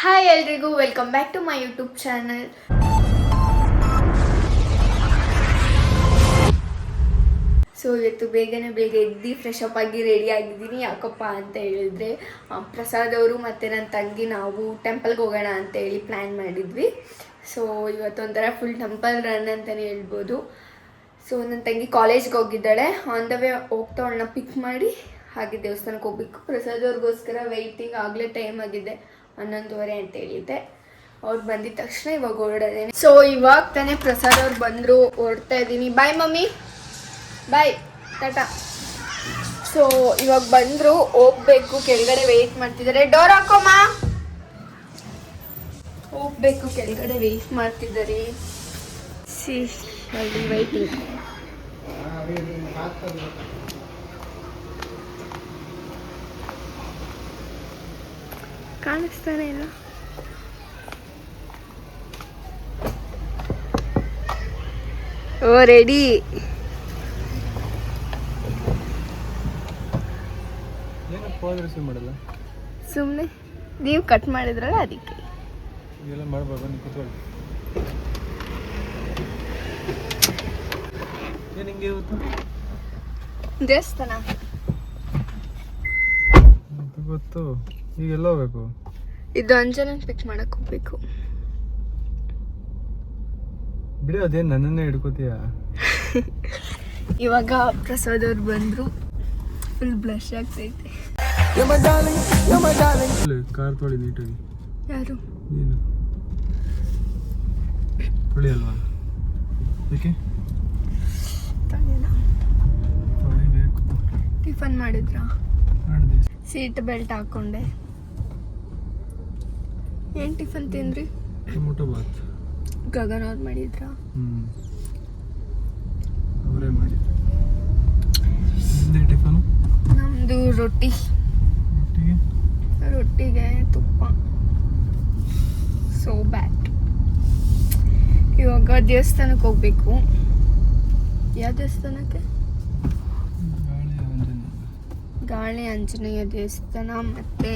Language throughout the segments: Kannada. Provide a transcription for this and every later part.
ಹಾಯ್ ಎಲ್ರಿಗೂ welcome back to my YouTube channel. So ಇವತ್ತು ಬೇಗನೆ ಎದ್ದು ಫ್ರೆಶ್ ಅಪ್ ಆಗಿ ರೆಡಿ ಆಗಿದ್ದೀನಿ. ಯಾಕಪ್ಪ ಅಂತ ಹೇಳಿದ್ರೆ ಪ್ರಸಾದ್ ಅವರು ಮತ್ತು ನನ್ನ ತಂಗಿ ನಾವು ಟೆಂಪಲ್ಗೆ ಹೋಗೋಣ ಅಂತೇಳಿ ಪ್ಲ್ಯಾನ್ ಮಾಡಿದ್ವಿ. ಸೊ ಇವತ್ತೊಂಥರ ಫುಲ್ ಟೆಂಪಲ್ ರನ್ ಅಂತಲೇ ಹೇಳ್ಬೋದು. ಸೊ ನನ್ನ ತಂಗಿ ಕಾಲೇಜ್ಗೆ ಹೋಗಿದ್ದಾಳೆ. ಆನ್ ದ ವೇ ಹೋಗ್ತಾ ಅವಳನ್ನ ಪಿಕ್ ಮಾಡಿ ಹಾಗೆ ದೇವಸ್ಥಾನಕ್ಕೆ ಹೋಗ್ಬೇಕು. ಪ್ರಸಾದ್ ಅವ್ರಿಗೋಸ್ಕರ ವೆಯ್ಟಿಂಗ್, ಆಗಲೇ ಟೈಮ್ ಆಗಿದೆ 11:30 ಅಂತ ಹೇಳಿದ್ದೆ. ಅವ್ರು ಬಂದಿದ ತಕ್ಷಣ ಇವಾಗ ಹೊರಡೋದೇನೆ. ಸೊ ಇವಾಗ ತಾನೇ ಪ್ರಸಾದ್ ಅವ್ರು ಬಂದರು, ಹೊರಡ್ತಾ ಇದ್ದೀನಿ. ಬಾಯ್ ಮಮ್ಮಿ, ಬಾಯ್, ಟಾಟಾ. ಸೊ ಇವಾಗ ಬಂದರು, ಹೋಗ್ಬೇಕು. ಕೆಳಗಡೆ ವೆಯ್ಟ್ ಮಾಡ್ತಿದ್ದಾರೆ. ಡೋರ್ ಹಾಕೋಮ್ಮ, ಹೋಗ್ಬೇಕು. ಕೆಳಗಡೆ ವೆಯ್ಟ್ ಮಾಡ್ತಿದ್ದಾರೆ. ಸಿ ಅಲ್ಲಿ ವೆಯ್ಟಿಂಗ್. ಕಾಣಿಸ್ತಾನೆ ಇಲ್ಲ. ಓ ರೆಡಿ. ಸುಮ್ಮನೆ ನೀವು ಕಟ್ ಮಾಡಿದ್ರಲ್ಲ ಅದಕ್ಕೆ. ದೇವಸ್ಥಾನ ಗೊತ್ತು. ಈಗ ಎಲ್ಲ ಹೋಗ್ಬೇಕು. ಇದು ಅಂಜನನ್ ಪಿಕ್ ಮಾಡಕ್ ಹೋಗ್ಬೇಕು. ಬಿಡಿ, ಅದೇನು ನನ್ನನ್ನೇ ಹಿಡ್ಕೋತೀಯ. ಇವಾಗ ಪ್ರಸಾದ್ ಅವ್ರು ಬಂದ್ರು, ಫುಲ್ ಬ್ಲಶ್ ಆಗ್ತೈತೆ. ಕಾರ್ ತೊಳಿ ನೀಟಾಗಿ. ಯಾರು? ನೀನು ತೊಳಿ ಅಲ್ವಾ? ಏಕೆ ತೊಳಿಬೇಕು? ಟಿಫನ್ ಮಾಡಿದ್ರಾ? ಮಾಡಿದೆ. ಸೀಟ್ ಬೆಲ್ಟ್ ಹಾಕೊಂಡೆ. ಏನ್ ಟಿಫನ್ ತಿಂದ್ರಿ? ಟೊಮೊಟೊ ಬಾತ್. ಗಗನ್ ಅವ್ರು ಮಾಡಿದ್ರಾ? ಅವರೇ ಮಾಡಿದ್ರು. ಟಿಫನು ನಮ್ದು ರೊಟ್ಟಿಗೆ ತುಪ್ಪ. ಸೋ ಬ್ಯಾಡ್. ಇವಾಗ ದೇವಸ್ಥಾನಕ್ಕೆ ಹೋಗ್ಬೇಕು. ಯಾವ ದೇವಸ್ಥಾನಕ್ಕೆ? ಗಾಳಿ ಆಂಜನೇಯ ದೇವಸ್ಥಾನ. ಮತ್ತೆ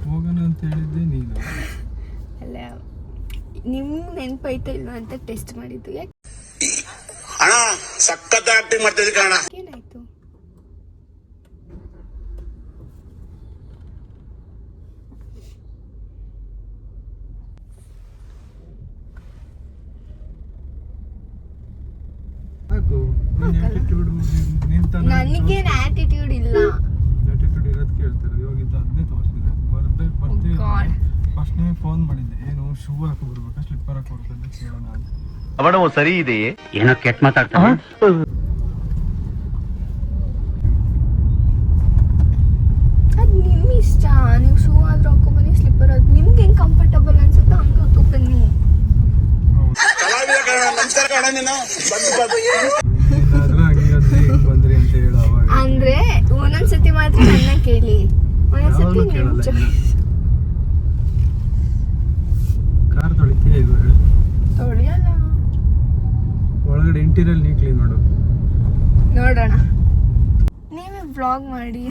ಹೋಗೋಣ ಅಂತ ಹೇಳಿದ್ದೆ ನೀನು. ಅಲ್ಲ, ನಿಮ್ಗೆ ನೆನಪೈತಾ ಇಲ್ವಾ ಅಂತ ಟೆಸ್ಟ್ ಮಾಡಿದ್ದು. ಯಾಕೆ? ಏನಾಯ್ತು? ನನಗೇನು ಆಟಿಟ್ಯೂಡ್ ಇಲ್ಲ. ಫಸ್ಟ್ ನೀವು ಫೋನ್ ಮಾಡಿದ್ದೆ, ಏನು ಶೂ ಹಾಕಿ ಬರ್ಬೇಕಾ ಸ್ಲಿಪ್ಪರ್ ಹಾಕಿ ಬರ್ಬೇಕಂತ ಕೇಳೋಣ ಅಂತ. ಅವನು ಸರಿ ಇದೆಯೇ? ಏನೋ ಕೆಟ್ಟ ಮಾತಾಡ್ತಾನೆ. ಅದು ನಿಮ್ಮ ಇಷ್ಟ. ನೀವು ಶೂ ಆದ್ರೂ ಹಾಕೋ ಬನ್ನಿ, ಸ್ಲಿಪ್ಪರ್ ಆದ್ರೂ ನಿಮ್ಗೆ ಹೆಂಗ್ ಕಂಫರ್ಟಬಲ್ ಅನ್ಸುತ್ತೋ ಹಂಗೆ ಹಾಕೋ ಬನ್ನಿ. ಬಂದ್ರಿ ಅಂತ ಹೇಳು ಅವಾಗ. ಅಂದ್ರೆ ಒಂದೊಂದ್ಸತಿ ಮಾತ್ರ ನನ್ನ ಕೇಳಿ, ಒಂದೊಂದ್ಸತಿ ಕಾರ್ ತೊಳಿತೀಯ ಇದು? ತೊಳಿಯಲ್ಲ. ಒಳಗಡೆ ಇಂಟೀರಿಯರ್ ನೀ ಕ್ಲೀನ್ ಮಾಡು. ನೋಡೋಣ, ನೀವೇ ವ್ಲಾಗ್ ಮಾಡಿ.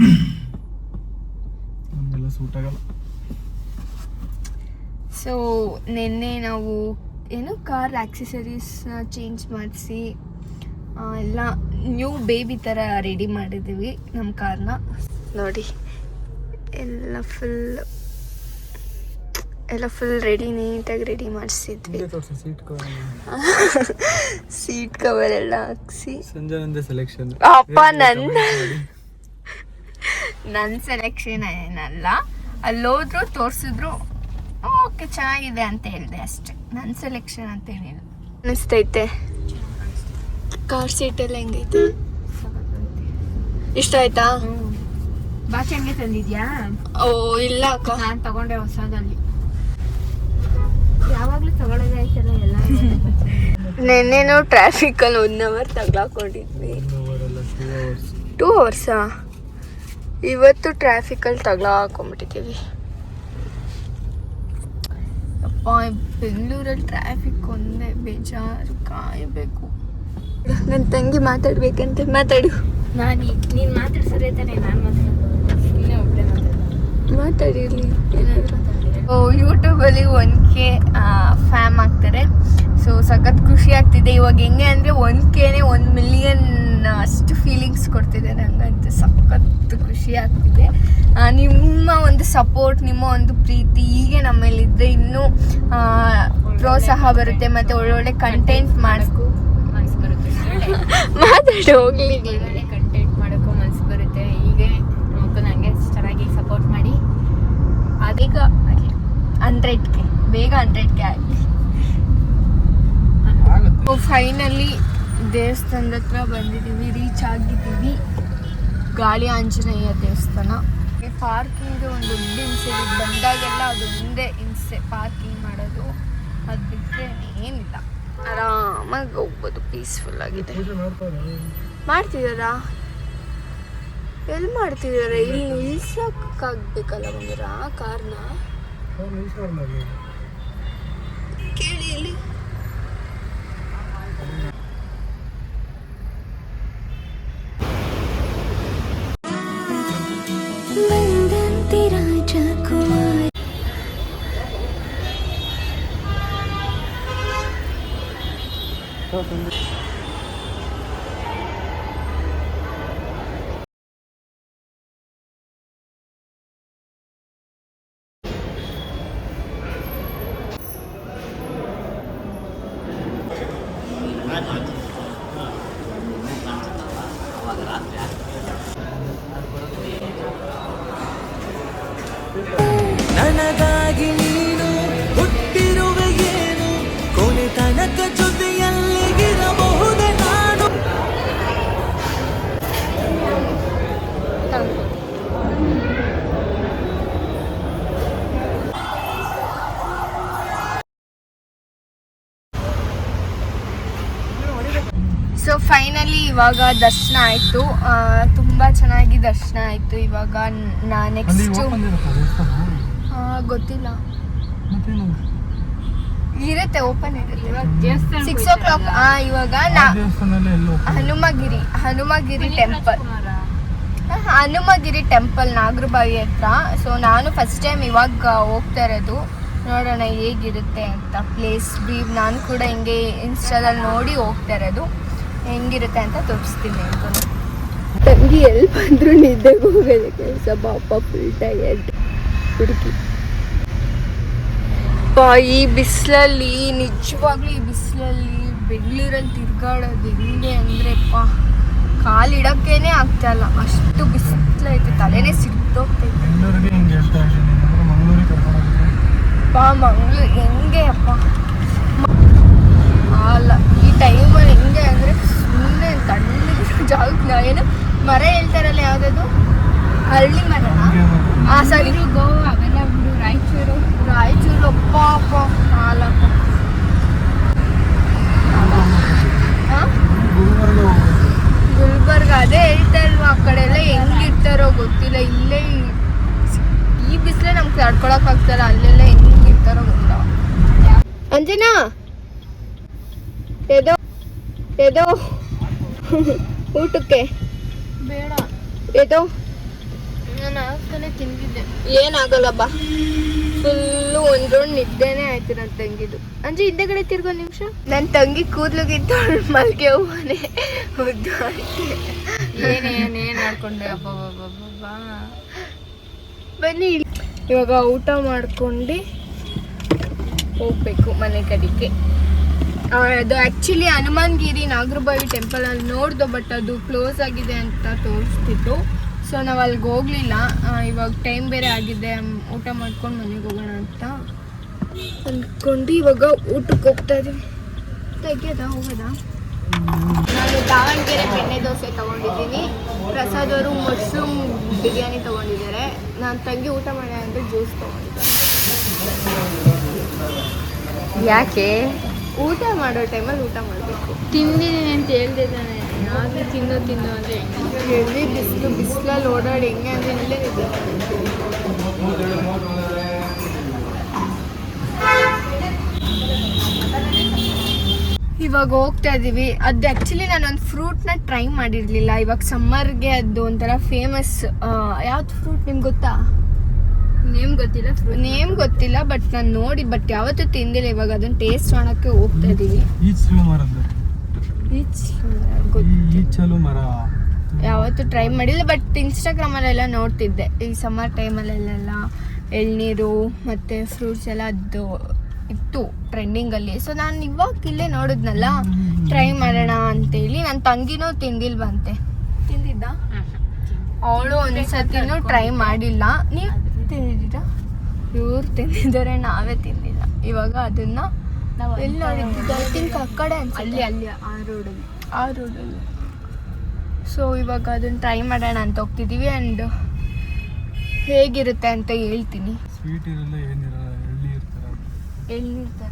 ನಮ್ಗೆಲ್ಲ ಸೂಟ್ ಆಗಲ್ಲ. ಸೊ ನಿನ್ನೆ ನಾವು ಏನು ಕಾರ್ ಆಕ್ಸೆಸರೀಸ್ನ ಚೇಂಜ್ ಮಾಡಿಸಿ ಎಲ್ಲ ನ್ಯೂ ಬೇಬಿ ಥರ ರೆಡಿ ಮಾಡಿದ್ದೀವಿ ನಮ್ಮ ಕಾರ್ನ. ನೋಡಿ ಎಲ್ಲ ಫುಲ್ ರೆಡಿ, ನೀಟಾಗಿ ರೆಡಿ ಮಾಡಿಸಿದ್ವಿ. ಸೀಟ್ ಕವರ್ ಎಲ್ಲ ಹಾಕ್ಸಿ. ಸಂಜನಂದ ಸೆಲೆಕ್ಷನ್. ಅಪ್ಪ ನನ್ನ ಸೆಲೆಕ್ಷನ್ ಏನಲ್ಲ. ಅಲ್ಲೋದ್ರು ತೋರಿಸಿದ್ರು ಓಕೆ ಚೆನ್ನಾಗಿದೆ ಅಂತ ಹೇಳಿದೆ ಅಷ್ಟೆ. ನನ್ನ ಸೆಲೆಕ್ಷನ್ ಅಂತ ಏನಿಲ್ಲ. ಅನಿಸ್ತೈತೆ ಕಾರ್ ಸೀಟ್ ಎಲ್ಲ ಹೆಂಗೈತೆ? ಇಷ್ಟ ಆಯ್ತಾ? ಬಾಚಿ ಹಂಗೆ ತಂದಿದ್ಯಾ? ಓ ಇಲ್ಲ ಅಕ್ಕ, ನಾನು ತಗೊಂಡೆ ಹೊಸದಲ್ಲಿ. ಯಾವಾಗಲೂ ತಗೊಳ್ಳೋದೇ ಆಯ್ತಲ್ಲ ಎಲ್ಲ. ನೆನ್ನೆನೂ ಟ್ರಾಫಿಕಲ್ಲಿ 1 ಅವರ್ ತಗ್ಲಾಕೊಂಡಿದ್ವಿ. 2 ಅವರ್ಸಾ? ಇವತ್ತು ಟ್ರಾಫಿಕಲ್ಲಿ ತಗ್ಲಾಕೊಂಡ್ಬಿಟ್ಟಿದ್ದೀವಿ. ಅಪ್ಪ, ಬೆಂಗಳೂರಲ್ಲಿ ಟ್ರಾಫಿಕ್ ಒಂದೇ ಬೇಜಾರು, ಕಾಯಬೇಕು. ನನ್ನ ತಂಗಿ ಮಾತಾಡ್ಬೇಕಂತ ಮಾತಾಡು. ನೀನು ಮಾತಾಡ್ಸೋದೇ ತಾನೇ ನಾನು ಮಾತಾಡೋದು. ನೀನೇ ಒಬ್ಬರೇ ಮಾತಾಡಿರಲಿ ಏನಾದರೂ. ಯೂಟ್ಯೂಬಲ್ಲಿ 1K ಫ್ಯಾಮ್ ಆಗ್ತಾರೆ. ಸೊ ಸಖತ್ ಖುಷಿ ಆಗ್ತಿದೆ. ಇವಾಗ ಹೆಂಗೆ ಅಂದರೆ 1Kನೇ 1 ಮಿಲಿಯನ್ ಅಷ್ಟು ಫೀಲಿಂಗ್ಸ್ ಕೊಡ್ತಿದೆ ನನಗಂತೂ. ಸಖತ್ ಖುಷಿ ಆಗ್ತಿದೆ. ನಿಮ್ಮ ಒಂದು ಸಪೋರ್ಟ್, ನಿಮ್ಮ ಒಂದು ಪ್ರೀತಿ ಹೀಗೆ ನಮ್ಮ ಮೇಲಿದ್ದರೆ ಇನ್ನೂ ಪ್ರೋತ್ಸಾಹ ಬರುತ್ತೆ ಮತ್ತು ಒಳ್ಳೊಳ್ಳೆ ಕಂಟೆಂಟ್ ಮನಸ್ಸು ಬರುತ್ತೆ. ಮಾತಾಡಿ ಹೋಗ್ಲಿ. ಒಳ್ಳೆ ಕಂಟೆಂಟ್ ಮಾಡೋಕ್ಕೂ ಮನಸ್ಸು ಬರುತ್ತೆ. ಹೀಗೆ ಮಕ್ಕಳು ನನಗೆ ಚೆನ್ನಾಗಿ ಸಪೋರ್ಟ್ ಮಾಡಿ ಅದೀಗ 100K ಬೇಗ 100K ಆಗಲಿ. ಆಗುತ್ತೆ. ಫೈನಲಿ ದೇವಸ್ಥಾನದ ಹತ್ರ ಬಂದಿದ್ದೀವಿ, ರೀಚ್ ಆಗಿದ್ದೀವಿ. ಗಾಳಿ ಆಂಜನೇಯ ದೇವಸ್ಥಾನ. ಪಾರ್ಕಿಂಗ್ ಒಂದು ದೊಡ್ಡ ಹಿಂಸೆ, ಬಂದಾಗೆಲ್ಲ ಅದು ಒಂದೇ ಹಿಂಸೆ ಪಾರ್ಕಿಂಗ್ ಮಾಡೋದು. ಅದು ಬಿಟ್ಟರೆ ಏನಿಲ್ಲ, ಆರಾಮಾಗಿ ಹೋಗ್ಬೋದು, ಪೀಸ್ಫುಲ್ ಆಗಿದೆ. ಪೂಜೆ ಮಾಡ್ತಾರೆ. ಮಾಡ್ತಿದ್ದಾರಾ? ಎಲ್ಲಿ ಮಾಡ್ತಿದ್ದಾರೆ? ಇಲ್ಲಿ ನಿಲ್ಸಕ್ಕಾಗಬೇಕಲ್ಲ ಬಂದಿರ ಕಾರ್ನ. ಅವ್ರು ನಿಲ್ಸ್ಬಾರ್ದು. ಕೇಳಿ ಇಲ್ಲಿ. ನನಗಾಗಿ ನೀನು ಹುಟ್ಟಿರುವೆ ಏನು, ಕೊನೆ ತನಕ ಜೊತೆಯಲ್ಲಿಗಿರಬಹುದೇ ನಾನು. ಸೊ ಫೈನಲಿ ಇವಾಗ ದರ್ಶನ ಆಯಿತು. ತುಂಬ ಚೆನ್ನಾಗಿ ದರ್ಶನ ಆಯಿತು. ಇವಾಗ ನೆಕ್ಸ್ಟ್ ಗೊತ್ತಿಲ್ಲ, ಇರುತ್ತೆ, ಓಪನ್ ಇರುತ್ತೆ. ಇವಾಗ ದೇವಸ್ಥಾನ 6 o'clock. ಇವಾಗ ಹನುಮಗಿರಿ ಟೆಂಪಲ್, ಹನುಮಗಿರಿ ಟೆಂಪಲ್ ನಾಗರಬಾವಿ ಹತ್ರ. ಸೊ ನಾನು ಫಸ್ಟ್ ಟೈಮ್ ಇವಾಗ ಹೋಗ್ತಾ ಇರೋದು. ನೋಡೋಣ ಹೇಗಿರುತ್ತೆ ಅಂತ ಪ್ಲೇಸ್. ನಾನು ಕೂಡ ಹಿಂಗೆ ಇನ್ಸ್ಟಾದಲ್ಲಿ ನೋಡಿ ಹೋಗ್ತಾ ಇರೋದು. ಹೆಂಗಿರುತ್ತೆ ಅಂತ ತೋರಿಸ್ತೀನಿ ಅಂತ. ತಂಗಿ ಎಲ್ಲಿ ಬಂದರೂ ನಿದ್ದೆಗೆ ಹೋಗೋದು ಕೆಲಸ. ಪಾಪ ಫುಲ್ ಟಯರ್ಡ್ ಹುಡುಗಿ. ಈ ಬಿಸಿಲಲ್ಲಿ, ನಿಜವಾಗ್ಲೂ ಈ ಬಿಸಿಲಲ್ಲಿ ಬೆಂಗಳೂರಲ್ಲಿ ತಿರ್ಗಾಡೋದು ಹೆಂಗೆ ಅಂದರೆ ಕಾಲಿಡೋಕ್ಕೇನೆ ಆಗ್ತಾಯಿಲ್ಲ, ಅಷ್ಟು ಬಿಸಿಲೈತೆ. ತಲೆನೇ ಸಿಡ್ದೋಗ್ತೈತೆ. ಮಂಗಳೂರು ಹೆಂಗೆ ಅಪ್ಪ ಅಲ್ಲ ಈ ಟೈಮಲ್ಲಿ ಹೆಂಗೆ ಅಂದರೆ ಸುಮ್ಮನೆ ತಣ್ಣಗಿರೋ ಜಾಗಕ್ಕೆ ಏನು ಮರ ಹೇಳ್ತಾರಲ್ಲ, ಯಾವುದದು ಹಳ್ಳಿ ಮರನ? ಸರಿ, ಗೋವಾ ಅವೆಲ್ಲ ಬಿಡು. ರಾಯಚೂರು ಅಪ್ಪ ಅಪ್ಪ ಹಾಲಪ್ಪ. ಗುಲ್ಬರ್ಗ ಅದೇ ಹೇಳ್ತಾ ಇಲ್ವಾ, ಆ ಕಡೆ ಎಲ್ಲ ಹೆಂಗಿರ್ತಾರೋ ಗೊತ್ತಿಲ್ಲ. ಇಲ್ಲೇ ಈ ಬಿಸಿಲೇ ನಮ್ಗೆ ತಡ್ಕೊಳಕ್ಕಾಗ್ತಾರ, ಅಲ್ಲೆಲ್ಲ ಹೆಂಗಿರ್ತಾರೋ ಗೊತ್ತಾವ. ಅಂಜನಾ ಎದೋ ಊಟಕ್ಕೆ ಬೇಡ, ಎದೋ ನಾನು ಆಗ್ತಾನೆ ತಿಂದಿದ್ದೆ. ಏನಾಗಲ್ಲ ಬಾ. ಫುಲ್ಲು ಒಂದು ರೌಂಡ್ ನಿದ್ದೆನೇ ಆಯ್ತು ನನ್ನ ತಂಗಿದು. ಅಂದ್ರೆ ಹಿಂದೆಗಡೆ ತಿರ್ಗೋ ನಿಮಿಷ. ನನ್ನ ತಂಗಿ ಕೂದ್ಲುಗಿತ್ತು ಮಲ್ಗೆ ಹೂವನೆ ಉದ್ದು ಏನೇನು ಆಡ್ಕೊಂಡೆ. ಬನ್ನಿ ಇವಾಗ ಊಟ ಮಾಡ್ಕೊಂಡು ಹೋಗ್ಬೇಕು ಮನೆ ಕಡೆಗೆ. ಅದು ಆ್ಯಕ್ಚುಲಿ ಹನುಮಾನ್ಗಿರಿ ನಾಗರಬಾವಿ ಟೆಂಪಲಲ್ಲಿ ನೋಡ್ದು, ಬಟ್ ಅದು ಕ್ಲೋಸ್ ಆಗಿದೆ ಅಂತ ತೋರಿಸ್ತಿತ್ತು. ಸೊ ನಾವು ಅಲ್ಲಿಗೆ ಹೋಗಲಿಲ್ಲ. ಇವಾಗ ಟೈಮ್ ಬೇರೆ ಆಗಿದೆ, ಊಟ ಮಾಡ್ಕೊಂಡು ಮನೆಗೆ ಹೋಗೋಣ ಅಂತ ಅಂದ್ಕೊಂಡು ಇವಾಗ ಊಟಕ್ಕೆ ಹೋಗ್ತಾ ಇದ್ದೀವಿ. ತೆಗಿಯೋದಾ ಹೋಗೋದಾ? ನಾನು ದಾವಣಗೆರೆ ಬೆಣ್ಣೆ ದೋಸೆ ತೊಗೊಂಡಿದ್ದೀನಿ. ಪ್ರಸಾದ್ ಅವರು ಮಶ್ರೂಮ್ ಬಿರಿಯಾನಿ ತೊಗೊಂಡಿದ್ದಾರೆ. ನಾನು ತಂಗಿ ಊಟ ಮಾಡೋಣ ಅಂತ ಜ್ಯೂಸ್ ತೊಗೊಂಡಿದ್ದಾರೆ. ಯಾಕೆ? ಊಟ ಮಾಡೋ ಟೈಮಲ್ಲಿ ಊಟ ಮಾಡಬೇಕು. ತಿಂದಿದ್ದೀನಿ ಅಂತ ಹೇಳ್ದೆ ತಾನೆ, ಯಾಕೆ ತಿನ್ನೋ ಅಂದರೆ ಹೆವಿ ಬಿಸಿಲಲ್ಲಿ ಓಡಾಡಿ ಹೆಂಗೆ ಅಂದರೆ ಇಲ್ಲೇ ನಿದ್ದೆ. ಇವಾಗ ಹೋಗ್ತಾ ಇದ್ದೀವಿ. ಅದು ಆ್ಯಕ್ಚುಲಿ ನಾನೊಂದು ಫ್ರೂಟ್ನ ಟ್ರೈ ಮಾಡಿರಲಿಲ್ಲ. ಇವಾಗ ಸಮ್ಮರ್ಗೆ ಅದು ಒಂಥರ ಫೇಮಸ್. ಯಾವ್ದು ಫ್ರೂಟ್ ನಿಮ್ಗೆ ಗೊತ್ತಾ? ನೇಮ್ ಗೊತ್ತಿಲ್ಲ, ನೇಮ್ ಗೊತ್ತಿಲ್ಲ, ಬಟ್ ನಾನು ನೋಡಿ ಬಟ್ ಯಾವತ್ತೂ ತಿಂದಿಲ್ಲ. ಇವಾಗ ಅದನ್ನ ಟೇಸ್ಟ್ ಮಾಡೋಕ್ಕೆ ಹೋಗ್ತಾ ಇದೀವಿ. ಈಚಲು ಮರದ್ದು ಈಚಲು ಮರ ಯಾವತ್ತೂ ಟ್ರೈ ಮಾಡಿಲ್ಲ, ಬಟ್ ಇನ್ಸ್ಟಾಗ್ರಾಮಲ್ಲೆಲ್ಲ ನೋಡ್ತಿದ್ದೆ ಈ ಸಮ್ಮರ್ ಟೈಮಲ್ಲೆಲ್ಲ ಎಳ್ನೀರು ಮತ್ತು ಫ್ರೂಟ್ಸ್ ಎಲ್ಲ ಅದು ಇತ್ತು ಟ್ರೆಂಡಿಂಗಲ್ಲಿ. ಸೊ ನಾನು ಇವಾಗ ಇಲ್ಲೇ ನೋಡಿದ್ನಲ್ಲ, ಟ್ರೈ ಮಾಡೋಣ ಅಂತೇಳಿ. ನನ್ನ ತಂಗಿನೂ ತಿಂದಿಲ್ವಂತೆ. ತಿಂದಿದ್ದ ಅವಳು ಒಂದ್ಸತಿನೂ ಟ್ರೈ ಮಾಡಿಲ್ಲ. ನೀವು ತಿಂದಿದ್ದೀರಾ? ಇವ್ರು ತಿಂದಿದ್ದಾರೆ, ನಾವೇ ತಿಂದಿಲ್ಲ. ಇವಾಗ ಅದನ್ನ ಎಲ್ಲಿ ನೋಡಿದ್ದು? ಐ ಥಿಂಕ್ ಆ ಕಡೆ ಅಲ್ಲಿ ಆ ರೋಡಲ್ಲಿ. ಸೊ ಇವಾಗ ಅದನ್ನ ಟ್ರೈ ಮಾಡೋಣ ಅಂತ ಹೋಗ್ತಿದ್ದೀವಿ. ಆ್ಯಂಡ್ ಹೇಗಿರುತ್ತೆ ಅಂತ ಹೇಳ್ತೀನಿ. ಸ್ವೀಟ್ ಇರಲ್ಲ, ಏನಿರಲ್ಲ, ಎಳ್ನೀರು ಥರ ಎಳ್ನೀರು ಥರ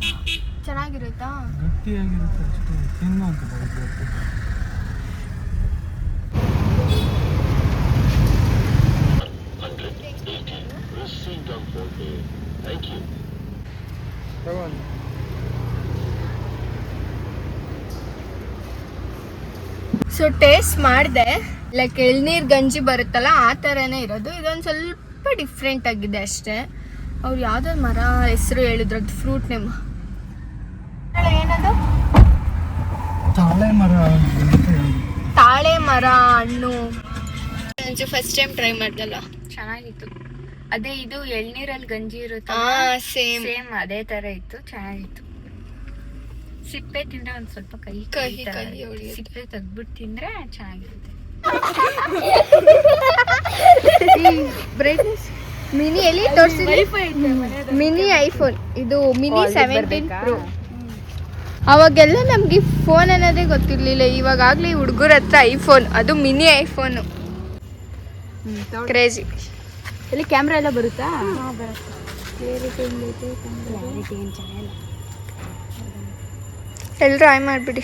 ಚೆನ್ನಾಗಿರುತ್ತಾ? ಗಟ್ಟಿಯಾಗಿರುತ್ತೆ ಅಷ್ಟೇ, ತಿನ್ನು ಅಂತ ಸೊ ಟೇಸ್ಟ್ ಮಾಡಿದೆ, ಲೈಕ್ ಎಳ್ನೀರು ಗಂಜಿ ಬರುತ್ತಲ್ಲ ಆ ಥರನೇ ಇರೋದು. ಇದೊಂದು ಸ್ವಲ್ಪ ಡಿಫ್ರೆಂಟ್ ಆಗಿದೆ ಅಷ್ಟೇ. ಅವ್ರು ಯಾವುದೋ ಮರ ಹೆಸರು ಹೇಳಿದ್ರು, ಅದು ಫ್ರೂಟ್ ನೇಮ್ ಏನದು? ತಾಳೆ ಮರ ಅಂತ ಹೇಳಿ. ತಾಳೆ ಮರ ಹಣ್ಣು. ಫಸ್ಟ್ ಟೈಮ್ ಟ್ರೈ ಮಾಡ್ದಲ್ಲ, ಚೆನ್ನಾಗಿತ್ತು. ಅದೇ ಇದು ಎಳ್ನೀರಲ್ಲಿ ಗಂಜಿ ಇರುತ್ತೆ, ಸೇಮ್ ಸೇಮ್ ಅದೇ ತರ ಇತ್ತು, ಚೆನ್ನಾಗಿತ್ತು. ಸಿಪ್ಪೆ ತಿಂದ್ರೆ ಒಂದ್ ಸ್ವಲ್ಪ ಕಹಿ ಕಹಿ ತರ ಕಹಿ ಇರುತ್ತೆ. ಹೊಡೆಯುತ್ತೆ. ಸಿಪ್ಪೆ ತೆಗ್ದ್ಬಿಟ್ಟು ತಿಂದ್ರೆ ಚೆನ್ನಾಗಿರುತ್ತೆ. ಮಿನಿ ಎಲ್ಲಿ ತೋರಿಸಿದ್ರಿ? Mini iPhone. ಇದು ಮಿನಿ 17 Pro. ಅವಾಗೆಲ್ಲ ನಮ್ಗೆ ಫೋನ್ ಅನ್ನೋದೇ ಗೊತ್ತಿರ್ಲಿಲ್ಲ. ಇವಾಗಲೇ ಹುಡುಗರ ಹತ್ರ ಐಫೋನ್, ಅದು ಮಿನಿ ಐಫೋನು. ಕ್ರೇಜಿ. ಇಲ್ಲಿ ಕ್ಯಾಮ್ರಾ ಎಲ್ಲ ಬರುತ್ತಾ? ಎಲ್ಲರೂ ಹಾಯ್ ಮಾಡಿಬಿಡಿ.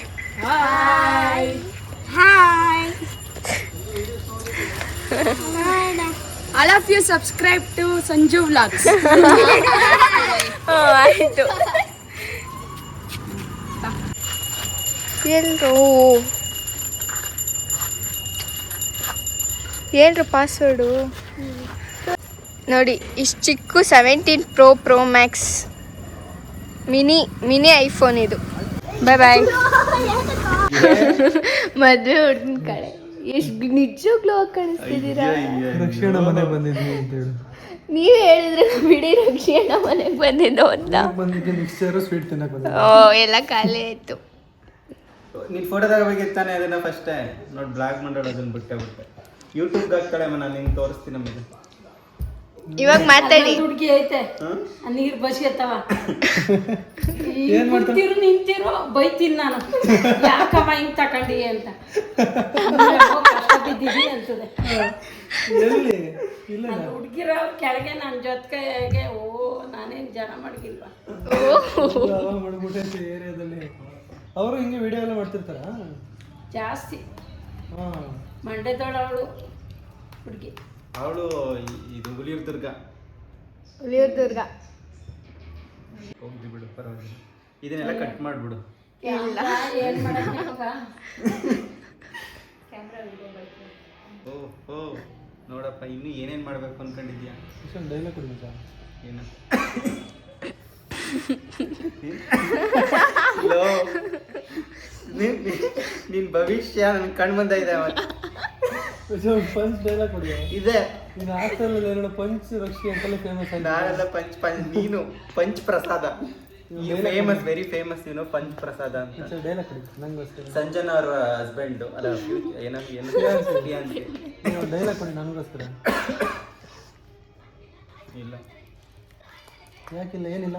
All of you subscribe to Sanju vlogs. ಆಯಿತು. ಎಲ್ಲರೂ ಏನ್ರ ಪಾಸ್ವರ್ಡು ನೋಡಿ. ಇಷ್ಟು ಚಿಕ್ಕ 17 Pro Max ಮಿನಿ ಐಫೋನ್ ಇದು. ಬಾಯ್ ಮದುವೆ ಹುಡುಗನ ಕಡೆ ಎಷ್ಟು ನಿಜವಾಗ್ಲೂ ಕಾಣಿಸ್ತಿದ್ದೀರಾ? ರಕ್ಷಣ ಮನೆ ಬಂದಿದ್ವಿ ಅಂತ ಹೇಳಿ ನೀವು ಹೇಳಿದ್ರೆ ಬಿಡಿ, ರಕ್ಷಣ ಮನೆಗೆ ಬಂದಿದ್ದು ಅಂತ. ಬಂದಿದ್ದೆ ಮಿಕ್ಸ್ಚರು ಸ್ವೀಟ್ ತಿನ್ನಕ್ಕೆ ಬಂದಿದ್ದೆ. ಓ ಎಲ್ಲ ಖಾಲಿ ಆಯ್ತು. ನೀನು ಫೋಟೋ ತಗೋಬೇಕಿತ್ತಾನೆ ಅದನ್ನ ಫಸ್ಟೇ ನೋಡಿ ಬ್ಲಾಗ್ ಮಾಡೋದು, ಅದನ್ನ ಬಿಟ್ಟೆ ಯೂಟ್ಯೂಬ್ಗೆ ಹಾಕ್ತಾಳೆ. ನಾನು ನಿಂಗೆ ತೋರಿಸ್ತೀನಿ ನಮಗೆ. ಇವಾಗ ಮಾತಾಡಿ. ಹುಡುಗಿ ಐತೆ ನೀರು ಬಸ್ಗೆತ್ತವ ನಿಂತಿರೋ ಬೈತೀನಿ ನಾನು, ಯಾಕವ ಹಿಂಗ್ ತಕೊಂಡಿ ಅಂತ. ಕಷ್ಟ ಬಿದ್ದೀವಿ ಅಂತದೆ. ಹುಡುಗಿರ ಕೆಳಗೆ ನನ್ನ ಜೊತೆಗೆ ನಾನೇನು ಜನ ಮಡಗಿಲ್ವ. ಏರಿಯಾದಲ್ಲಿ ಅವರು ಹಿಂಗೆ ವಿಡಿಯೋ ಎಲ್ಲ ಮಾಡ್ತಿರ್ತಾರ ಜಾಸ್ತಿ. ಮಂಡ್ಯದವಳು ಹುಡುಗಿ, ಅವಳು ಇದು ಹುಲಿಯೂರು ದುರ್ಗ. ಹೋಗ್ಲಿ ಬಿಡು, ಪರವಾಗಿಲ್ಲ. ಇದನ್ನೆಲ್ಲ ಕಟ್ ಮಾಡಿಬಿಡು. ಏನ್ ಮಾಡಕ್ಕ. ಓ ನೋಡಪ್ಪ, ಇನ್ನು ಏನೇನು ಮಾಡಬೇಕು ಅನ್ಕೊಂಡಿದ್ಯಾ? ಡೈಲಾಗ್ ಕೊಡಿ ಮಚ್ಚ. ಏನು ನಿನ್ ಭವಿಷ್ಯ ನನ್ ಕಣ್ ಮುಂದೆ ಇದೆ. ಪಂಚ್ ಡೈಲಾಗ್ ಕೊಡಿ. ಇದೆ ಇನ್ನು ಹಾಸ್ಟೆಲ್ ಎರಡು ಪಂಚ್ ರಕ್ಷಿ ಅಂತೆಲ್ಲ ಫೇಮಸ್ ಆಗಿದೆ. ನಾನೆಲ್ಲ ಪಂಚ್ ನೀನು ಪಂಚ್ ಪ್ರಸಾದ. ಫೇಮಸ್, ವೆರಿ ಫೇಮಸ್, ಏನೋ ಪಂಚ್ ಪ್ರಸಾದ ಅಂತ. ಡೈಲಾಗ್ ಕೊಡಿ ನಂಗೋಸ್ಕರ. ಸಂಜನಾ ಅವ್ರ ಹಸ್ಬೆಂಡು ಅಲ್ಲ, ಏನೋ ಡೈಲಾಗ್ ಕೊಡಿ ನನಗೋಸ್ಕರ. ಇಲ್ಲ ಯಾಕಿಲ್ಲ, ಏನಿಲ್ಲ,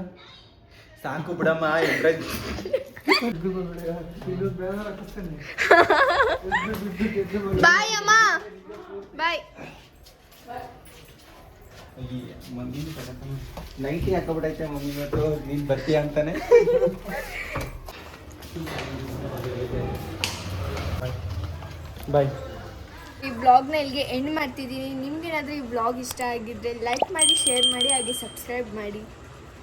ಸಾಕು ಬಿಡಮ್ಮ. ಬಾಯ್ ಅಮ್ಮ, ಬಾಯ್. ನೈಟಿ ಹಾಕೋಬಿಡೈತೆ ಮಮ್ಮಿ ಇವತ್ತು, ನೀನ್ ಬರ್ತೀಯ ಅಂತಾನೆ. ಬಾಯ್. ಈ ಬ್ಲಾಗ್ನ ಇಲ್ಲಿಗೆ ಎಂಡ್ ಮಾಡ್ತಿದ್ದೀನಿ. ನಿಮ್ಗೇನಾದರೂ ಈ ಬ್ಲಾಗ್ ಇಷ್ಟ ಆಗಿದ್ದರೆ ಲೈಕ್ ಮಾಡಿ, ಶೇರ್ ಮಾಡಿ, ಹಾಗೆ ಸಬ್ಸ್ಕ್ರೈಬ್ ಮಾಡಿ.